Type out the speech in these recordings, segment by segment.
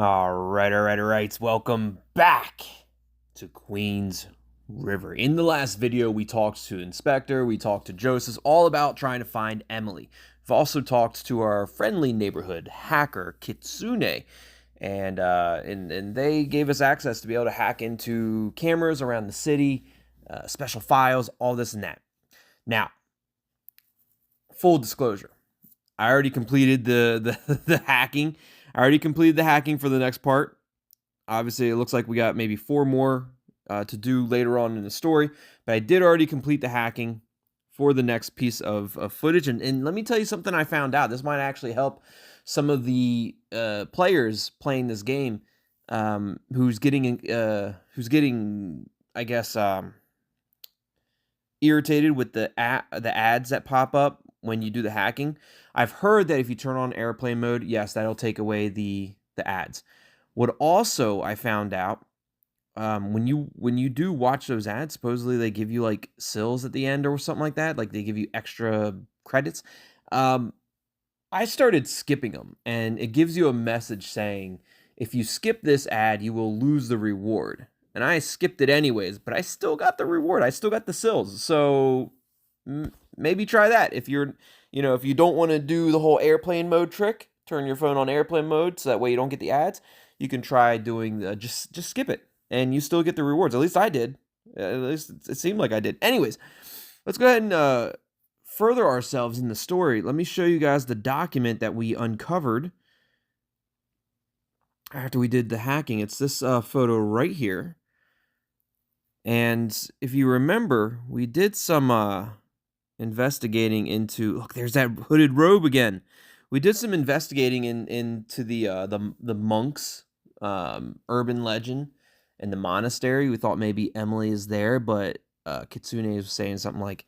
All right. Welcome back to Queens River. In the last video, we talked to Inspector, we talked to Joseph, all about trying to find Emily. We've also talked to our friendly neighborhood hacker, Kitsune, and they gave us access to be able to hack into cameras around the city, special files, all this and that. Now, full disclosure, I already completed the hacking. I already completed the hacking for the next part. Obviously, it looks like we got maybe 4 more to do later on in the story, but I did already complete the hacking for the next piece of footage. And let me tell you something I found out. This might actually help some of the players playing this game who's getting, I guess, irritated with the ads that pop up when you do the hacking. I've heard that if you turn on airplane mode, yes, that'll take away the ads. What also I found out, when you do watch those ads, supposedly they give you like sills at the end or something like that, like they give you extra credits. I started skipping them, and it gives you a message saying, if you skip this ad, you will lose the reward. And I skipped it anyways, but I still got the reward. I still got the sills. So maybe try that if you're, if you don't want to do the whole airplane mode trick, turn your phone on airplane mode so that way you don't get the ads. You can try doing just skip it, and you still get the rewards. At least I did. At least it seemed like I did. Anyways, let's go ahead and further ourselves in the story. Let me show you guys the document that we uncovered after we did the hacking. It's this photo right here. And if you remember, we did some investigating into, look, there's that hooded robe again. We did some investigating into the monks, urban legend, and the monastery. We thought maybe Emily is there, but Kitsune was saying something like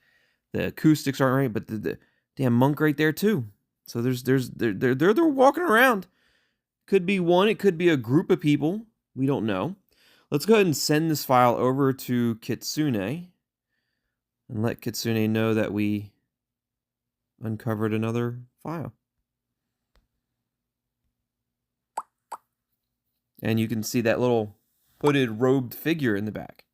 the acoustics aren't right, but the damn monk right there too. So they're walking around. Could be one, it could be a group of people. We don't know. Let's go ahead and send this file over to Kitsune and let Kitsune know that we uncovered another file. And you can see that little hooded robed figure in the back.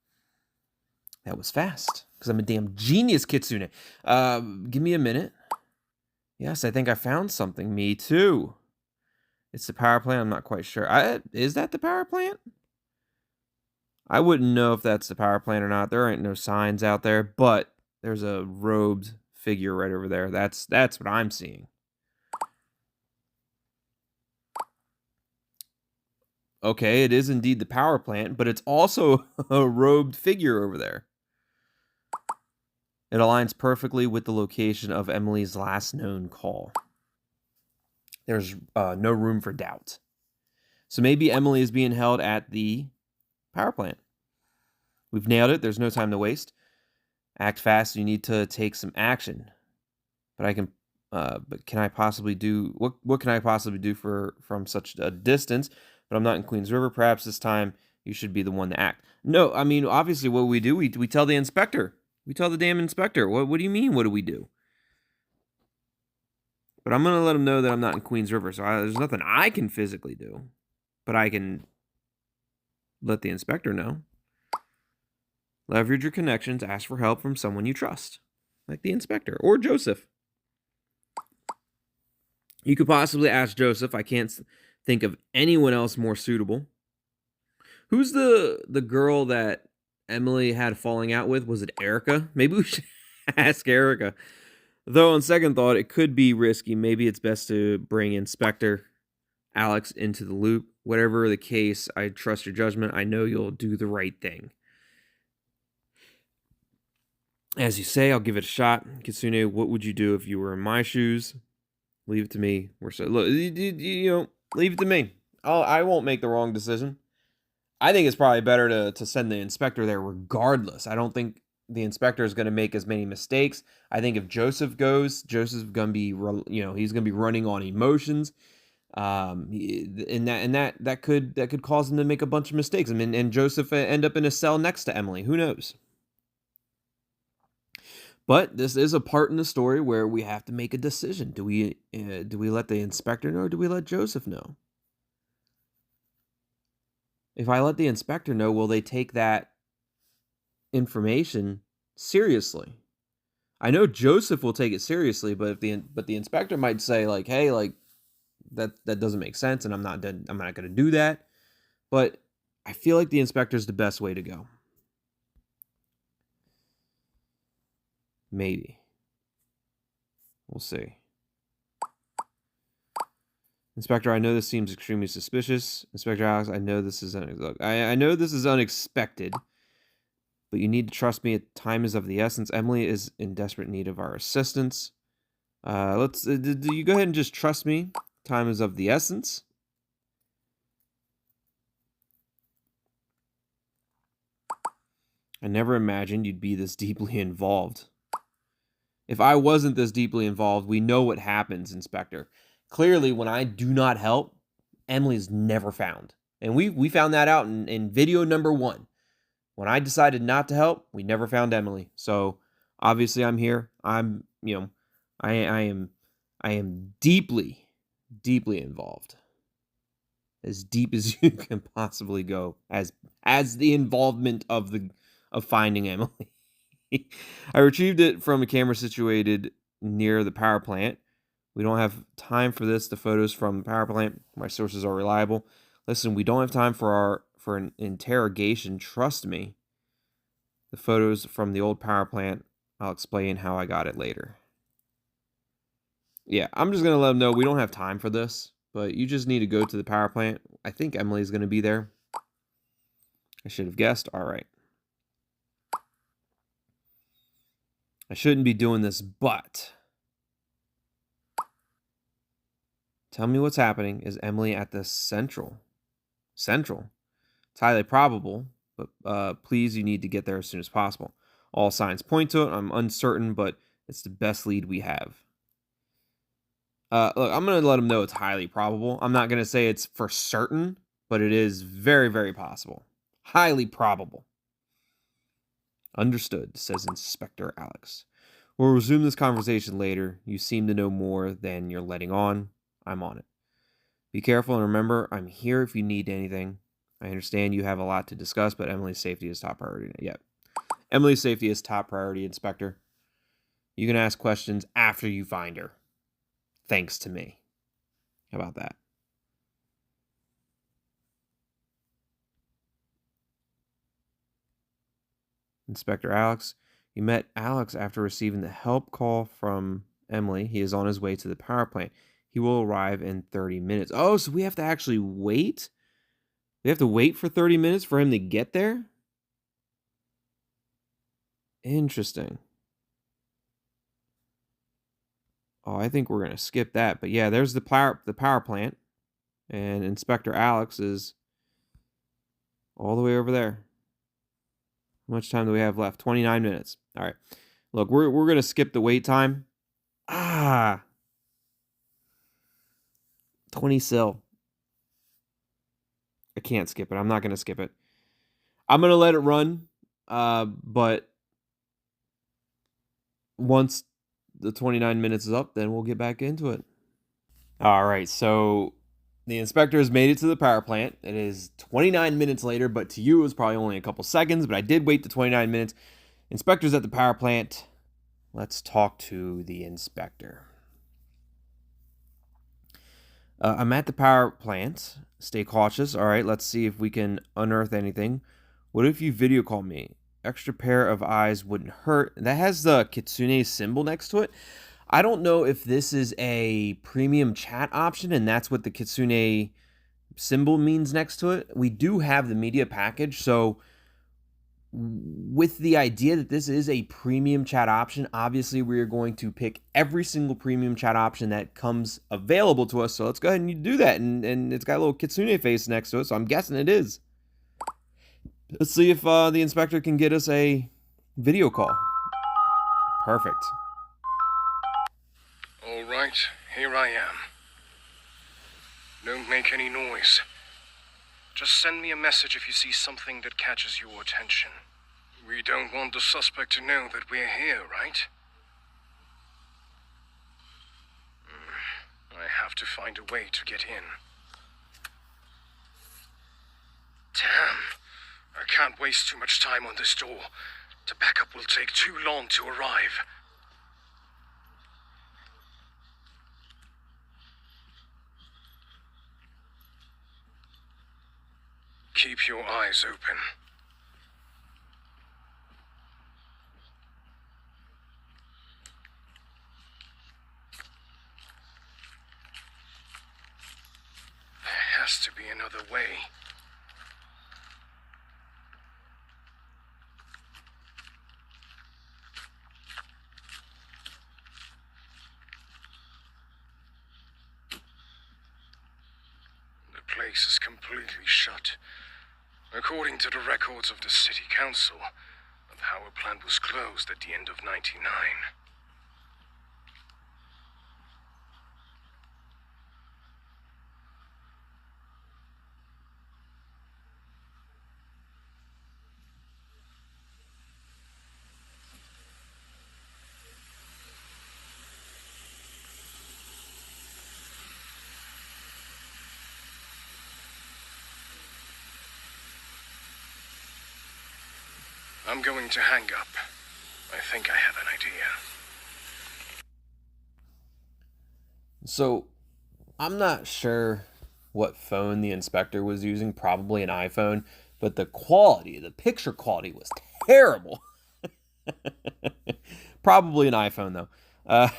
That was fast, because I'm a damn genius, Kitsune. Give me a minute. Yes, I think I found something. Me too. It's the power plant. I'm not quite sure. Is that the power plant? I wouldn't know if that's the power plant or not. There ain't no signs out there, but there's a robed figure right over there. That's what I'm seeing. Okay, it is indeed the power plant, but it's also a robed figure over there. It aligns perfectly with the location of Emily's last known call. There's no room for doubt. So maybe Emily is being held at the power plant. We've nailed it. There's no time to waste. Act fast. You need to take some action. But can I possibly do what can I possibly do from such a distance? But I'm not in Queens River. Perhaps this time you should be the one to act. No, I mean, obviously what we do, we tell the inspector. We tell the damn inspector. What do you mean? What do we do? But I'm gonna let him know that I'm not in Queens River, so there's nothing I can physically do. But I can let the inspector know. Leverage your connections. Ask for help from someone you trust, like the inspector or Joseph. You could possibly ask Joseph. I can't think of anyone else more suitable. Who's the girl that Emily had falling out with? Was it Erica? Maybe we should ask Erica. Though on second thought, it could be risky. Maybe it's best to bring Inspector Alex into the loop. Whatever the case, I trust your judgment. I know you'll do the right thing. As you say, I'll give it a shot. Kitsune, what would you do if you were in my shoes? Leave it to me. Look, leave it to me. I won't make the wrong decision. I think it's probably better to send the inspector there regardless. I don't think the inspector is going to make as many mistakes. I think if Joseph goes, Joseph's going to be, he's going to be running on emotions. And that could cause him to make a bunch of mistakes. I mean, and Joseph end up in a cell next to Emily. Who knows? But this is a part in the story where we have to make a decision. Do we let the inspector know, or do we let Joseph know? if I let the inspector know, will they take that information seriously? I know Joseph will take it seriously, but if the inspector might say like, "Hey, like that doesn't make sense, and I'm not going to do that." But I feel like the inspector's the best way to go. Maybe. We'll see. Inspector, I know this seems extremely suspicious. Inspector Alex, I know this is I know this is unexpected, but you need to trust me. Time is of the essence. Emily is in desperate need of our assistance. Let's. Do you go ahead and just trust me? Time is of the essence. I never imagined you'd be this deeply involved. If I wasn't this deeply involved, we know what happens, Inspector. Clearly, when I do not help, Emily's never found. And we found that out in video number 1. When I decided not to help, we never found Emily. So obviously I'm here. I'm, I am deeply, deeply involved. As deep as you can possibly go as the involvement of finding Emily. I retrieved it from a camera situated near the power plant. We don't have time for this. The photos from the power plant, my sources are reliable. Listen, we don't have time for an interrogation. Trust me. The photos from the old power plant, I'll explain how I got it later. Yeah, I'm just going to let them know we don't have time for this, but you just need to go to the power plant. I think Emily's going to be there. I should have guessed. All right. I shouldn't be doing this, but tell me what's happening. Is Emily at the Central? Central? It's highly probable, but please, you need to get there as soon as possible. All signs point to it. I'm uncertain, but it's the best lead we have. Look, I'm going to let them know it's highly probable. I'm not going to say it's for certain, but it is very, very possible. Highly probable. Understood, says Inspector Alex. We'll resume this conversation later. You seem to know more than you're letting on. I'm on it. Be careful and remember, I'm here if you need anything. I understand you have a lot to discuss, but Emily's safety is top priority. Yep. Emily's safety is top priority, Inspector. You can ask questions after you find her. Thanks to me. How about that? Inspector Alex. You met Alex after receiving the help call from Emily. He is on his way to the power plant. He will arrive in 30 minutes. Oh, so we have to actually wait? We have to wait for 30 minutes for him to get there? Interesting. Oh, I think we're going to skip that. But yeah, there's the power plant. And Inspector Alex is all the way over there. How much time do we have left? 29 minutes. All right. Look, we're going to skip the wait time. 20 sil. I can't skip it. I'm not going to skip it. I'm going to let it run. But once the 29 minutes is up, then we'll get back into it. All right. So the inspector has made it to the power plant. It is 29 minutes later, but to you it was probably only a couple seconds, but I did wait the 29 minutes. Inspector's at the power plant. Let's talk to the inspector. I'm at the power plant. Stay cautious. All right, let's see if we can unearth anything. What if you video call me? Extra pair of eyes wouldn't hurt. That has the Kitsune symbol next to it. I don't know if this is a premium chat option and that's what the Kitsune symbol means next to it. We do have the media package, so with the idea that this is a premium chat option, obviously we are going to pick every single premium chat option that comes available to us. So let's go ahead and do that. And it's got a little Kitsune face next to it, so I'm guessing it is. Let's see if the inspector can get us a video call. Perfect. All right, here I am. Don't make any noise. Just send me a message if you see something that catches your attention. We don't want the suspect to know that we're here, right? I have to find a way to get in. waste too much time on this door. The backup will take too long to arrive. Keep your eyes open. There has to be another way. The place is completely shut. According to the records of the city council, the power plant was closed at the end of '99. I'm going to hang up. I think I have an idea. So, I'm not sure what phone the inspector was using, probably an iPhone, but the picture quality was terrible. Probably an iPhone, though.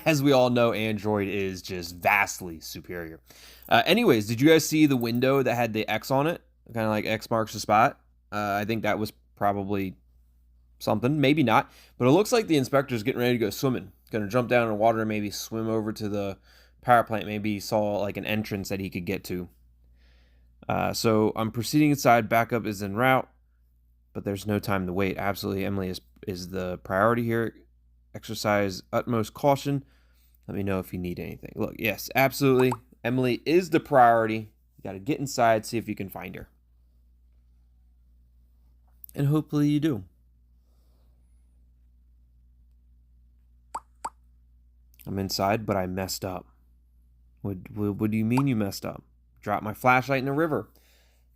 As we all know, Android is just vastly superior. Anyways, did you guys see the window that had the X on it? Kind of like X marks the spot. I think that was probably something, maybe not, but it looks like the inspector's getting ready to go swimming. Gonna jump down in the water and maybe swim over to the power plant. Maybe he saw like an entrance that he could get to. So I'm proceeding inside. Backup is en route, but there's no time to wait. Absolutely, Emily is the priority here. Exercise utmost caution. Let me know if you need anything. Look, yes, absolutely. Emily is the priority. You got to get inside, see if you can find her. And hopefully you do. I'm inside, but I messed up. What do you mean you messed up? Dropped my flashlight in the river.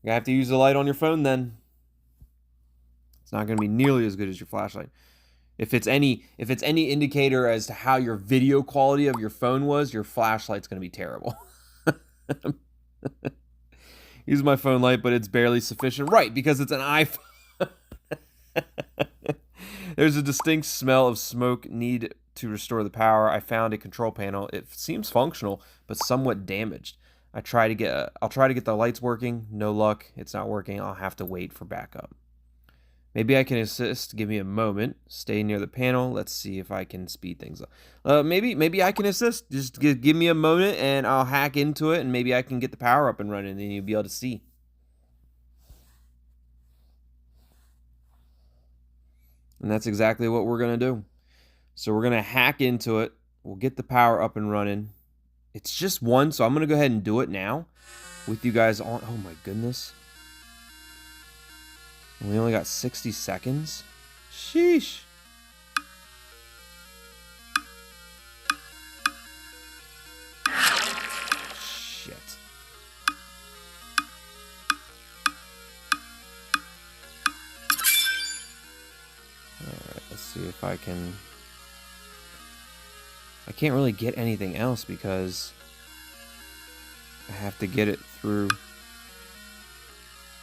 You're going to have to use the light on your phone then. It's not going to be nearly as good as your flashlight. If it's any indicator as to how your video quality of your phone was, your flashlight's going to be terrible. Use my phone light, but it's barely sufficient. Right, because it's an iPhone. There's a distinct smell of smoke. Need to restore the power. I found a control panel. It seems functional, but somewhat damaged. I'll try to get the lights working. No luck. It's not working. I'll have to wait for backup. Maybe I can assist. Give me a moment. Stay near the panel. Let's see if I can speed things up. Maybe I can assist. Just give me a moment, and I'll hack into it, and maybe I can get the power up and running, and you'll be able to see. And that's exactly what we're going to do. So we're going to hack into it. We'll get the power up and running. It's just one, so I'm going to go ahead and do it now with you guys on. Oh my goodness. We only got 60 seconds. Sheesh. Shit. Alright, let's see if I can... I can't really get anything else because I have to get it through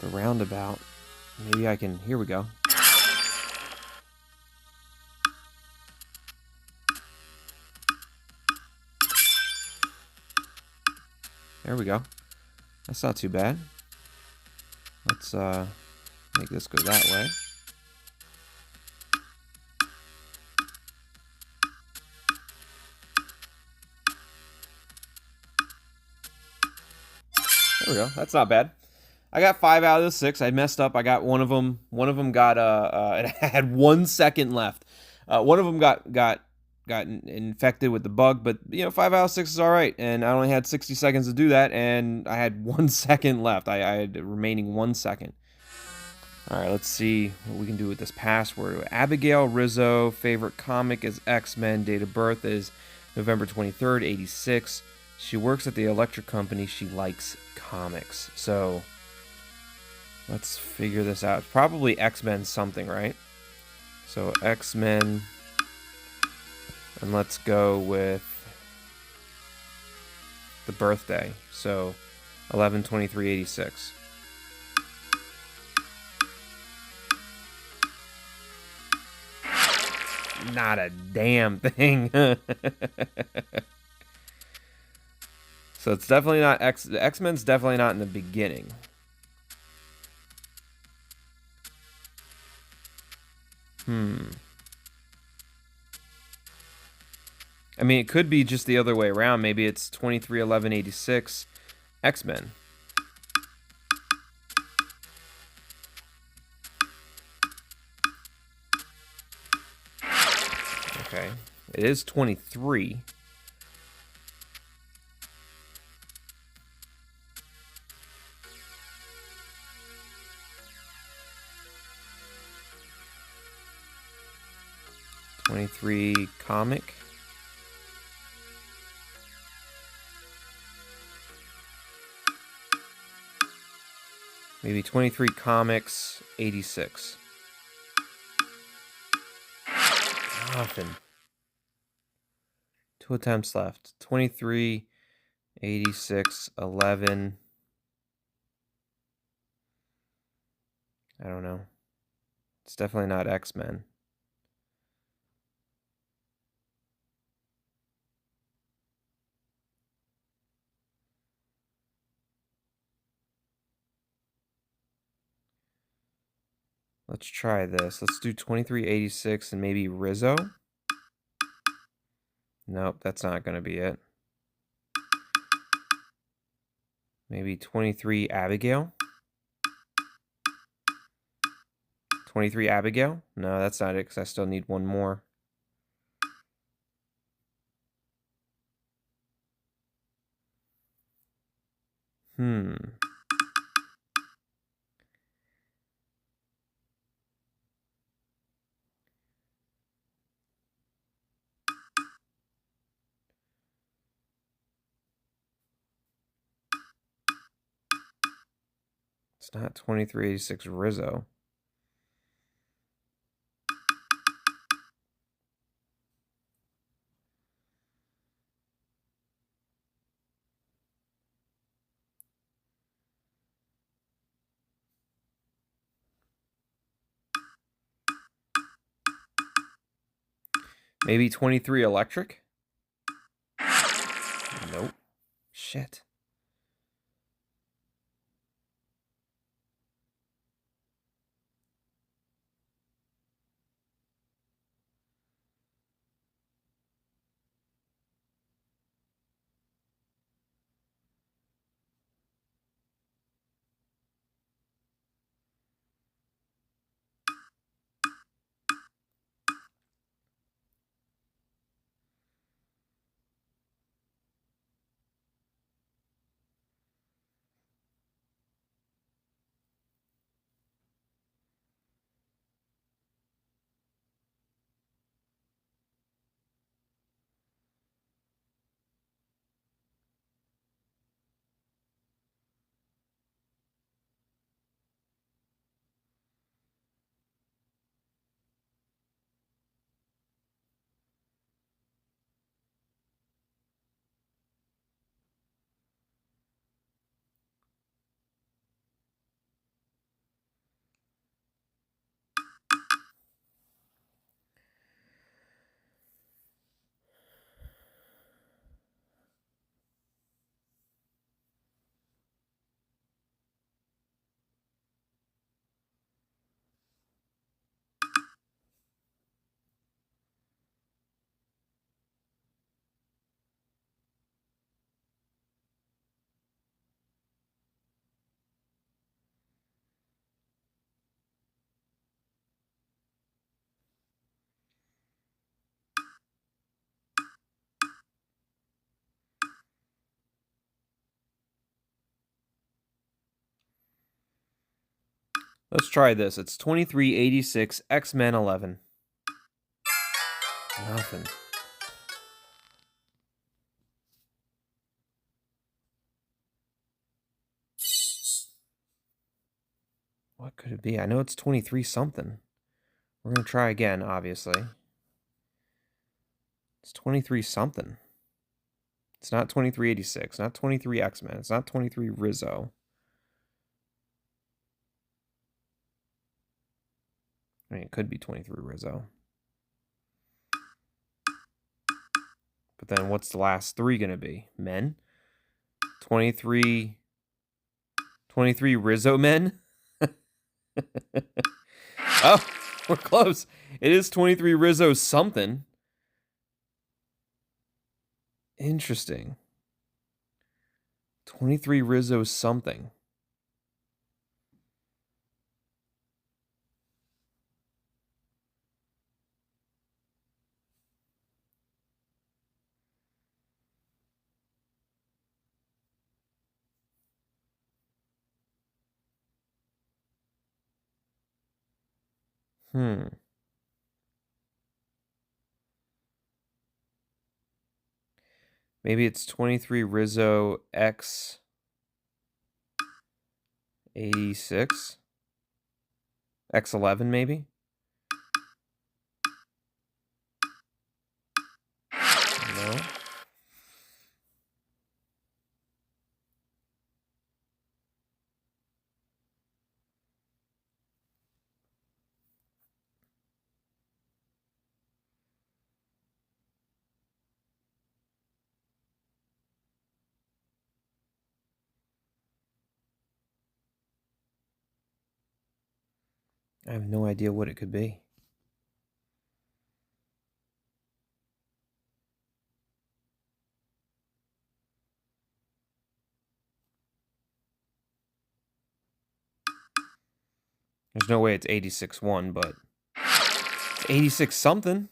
the roundabout. Maybe I can... Here we go. There we go. That's not too bad. Let's make this go that way. There we go. That's not bad. I got 5 out of the 6. I messed up. I got one of them. One of them got it had 1 second left. One of them got infected with the bug, but 5 out of 6 is all right. And I only had 60 seconds to do that, and I had 1 second left. I had remaining 1 second. All right, let's see what we can do with this password. Abigail Rizzo, favorite comic is X-Men. Date of birth is November 23rd, 86. She works at the electric company. She likes comics. So Let's figure this out. It's probably X-Men something, right? So X-Men, and let's go with the birthday. So 11/23/86. Not a damn thing. So it's definitely not X-Men's definitely not in the beginning. I mean, it could be just the other way around. Maybe it's 23/11/86 X-Men. Okay. It is 23. '23 comic. Maybe 23 comics, 86. Nothing. 2 attempts left. 23, 86, 11. I don't know. It's definitely not X-Men. Let's try this. Let's do 23/86 and maybe Rizzo. Nope, that's not going to be it. Maybe 23 Abigail. 23 Abigail? No, that's not it because I still need one more. It's not 23/86 Rizzo. Maybe 23 Electric? Nope. Shit. Let's try this. It's 23/86 X-Men 11. Nothing. What could it be? I know it's 23 something. We're going to try again, obviously. It's 23 something. It's not 2386, not 23 X-Men. It's not 23 Rizzo. I mean, it could be 23 Rizzo. But then what's the last three going to be? Men? 23 Rizzo men? Oh, we're close. It is 23 Rizzo something. Interesting. 23 Rizzo something. Maybe it's 23 Rizzo X 86. X11 maybe? No. I have no idea what it could be. There's no way it's 86-1, but it's 86 something.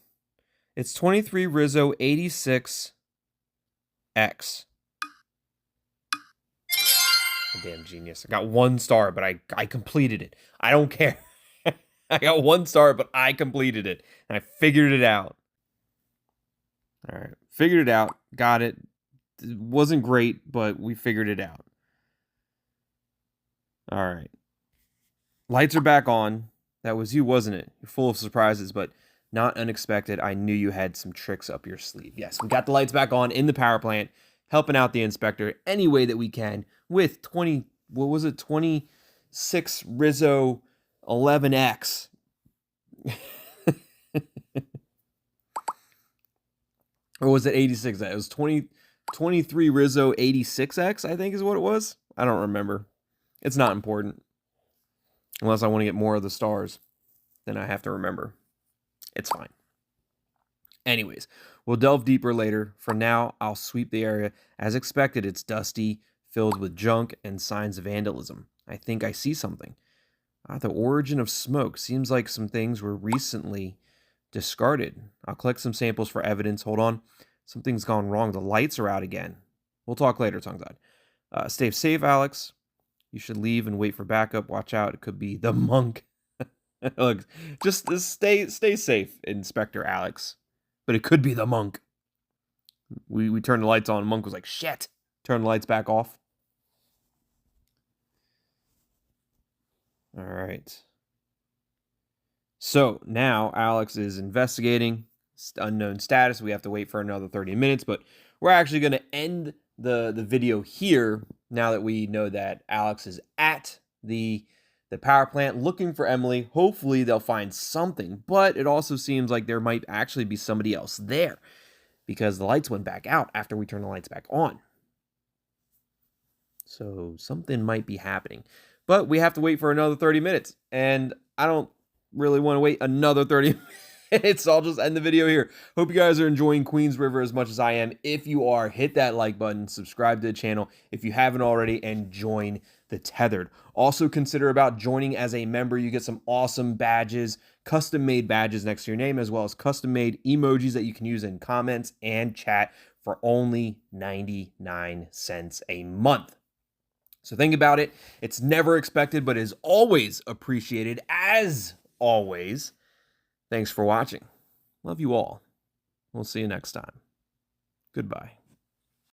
It's 23 Rizzo 86 X. Damn genius. I got 1 star, but I completed it. I don't care. I got 1 star, but I completed it. And I figured it out. All right. Figured it out. Got it. It wasn't great, but we figured it out. All right. Lights are back on. That was you, wasn't it? You're full of surprises, but not unexpected. I knew you had some tricks up your sleeve. Yes, we got the lights back on in the power plant, helping out the inspector any way that we can with 26 Rizzo 11X. Or was it 86? It was 23 Rizzo 86X, I think is what it was. I don't remember. It's not important. Unless I want to get more of the stars, then I have to remember. It's fine. Anyways, we'll delve deeper later. For now, I'll sweep the area. As expected, it's dusty, filled with junk and signs of vandalism. I think I see something. The origin of smoke. Seems like some things were recently discarded. I'll collect some samples for evidence. Hold on. Something's gone wrong. The lights are out again. We'll talk later, tongue-tied. Stay safe, Alex. You should leave and wait for backup. Watch out. It could be the monk. Look, just stay safe, Inspector Alex. But it could be the monk. We turned the lights on. The monk was like, shit. Turn the lights back off. All right. So now Alex is investigating. Unknown status. We have to wait for another 30 minutes, but we're actually going to end the video here now that we know that Alex is at the power plant looking for Emily. Hopefully they'll find something, but it also seems like there might actually be somebody else there because the lights went back out after we turned the lights back on. So something might be happening, but we have to wait for another 30 minutes, and I don't really want to wait another 30 minutes. So I'll just end the video here. Hope you guys are enjoying Queens River as much as I am. If you are, hit that like button, subscribe to the channel if you haven't already, and join the Tethered. Also consider about joining as a member. You get some awesome badges, custom-made badges next to your name, as well as custom-made emojis that you can use in comments and chat for only 99 cents a month. So think about it. It's never expected, but is always appreciated, as always. Thanks for watching. Love you all. We'll see you next time. Goodbye.